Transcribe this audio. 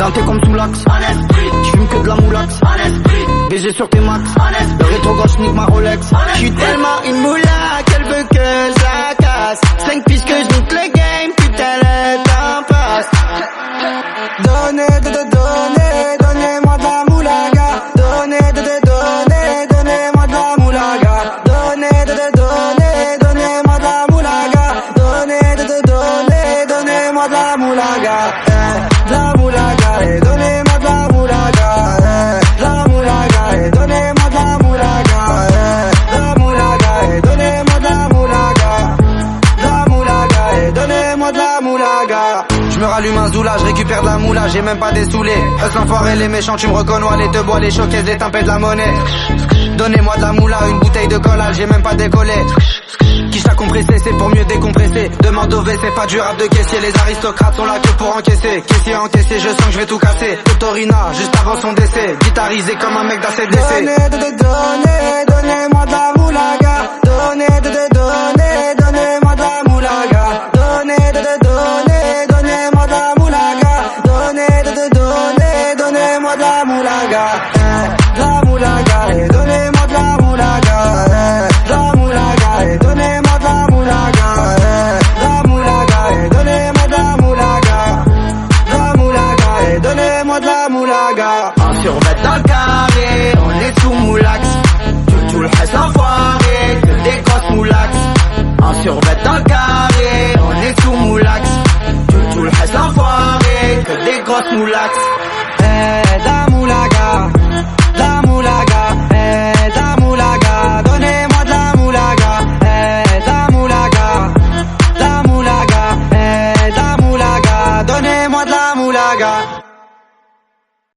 Denté comme sous l'axe. J'fume que de la moulax. BG sur tes max. Le rétro gauche nique ma Rolex. J'suis tellement une moula qu'elle veut que je la casse. 5 pistes que je nique le game, putain le temps passe. Donnez-moi de la moulaga. Donnez-moi de la moulaga. Donnez-moi de la moulaga. Donnez-moi de la moulaga. De la moulaga, donnez-moi de la moulaga. De la moulaga, donnez-moi de la moulaga. De la moulaga, donnez-moi de la moulaga. De la moulaga, donnez-moi de la moulaga. J'me rallume un zoula, j'récupère de la moula, j'ai même pas des saoulés. Hustle l'enfoiré, les méchants, tu me reconnais, les te bois, les choquaises, les tempêtes de la monnaie. Donnez-moi de la moula, une bouteille de collage, j'ai même pas décollé. Quiche t'a compressé, c'est pour mieux décompresser. Demande au V, c'est pas du rap de caissier. Les aristocrates sont là que pour encaisser. Caissier encaissé, je sens que je vais tout casser. Totorina, juste avant son décès. Guitarisé comme un mec d'ACDC. Donnez-moi de la moulaga. Donnez-moi de la moulaga. Donnez-moi de la moulaga. Donnez-moi de la moulaga. De la moulaga, donnez-moi de la moulaga. De la moulaga, donnez-moi de la moulaga. De la moulaga, donnez-moi de la moulaga. De la moulaga, donnez-moi de la moulaga. En survêt dans le carré, on est sous moulax. Tout le reste enfoiré, que des grosses moulax. En survêt dans le carré, on est sous moulax. Tout le reste enfoiré, que des grosses moulax.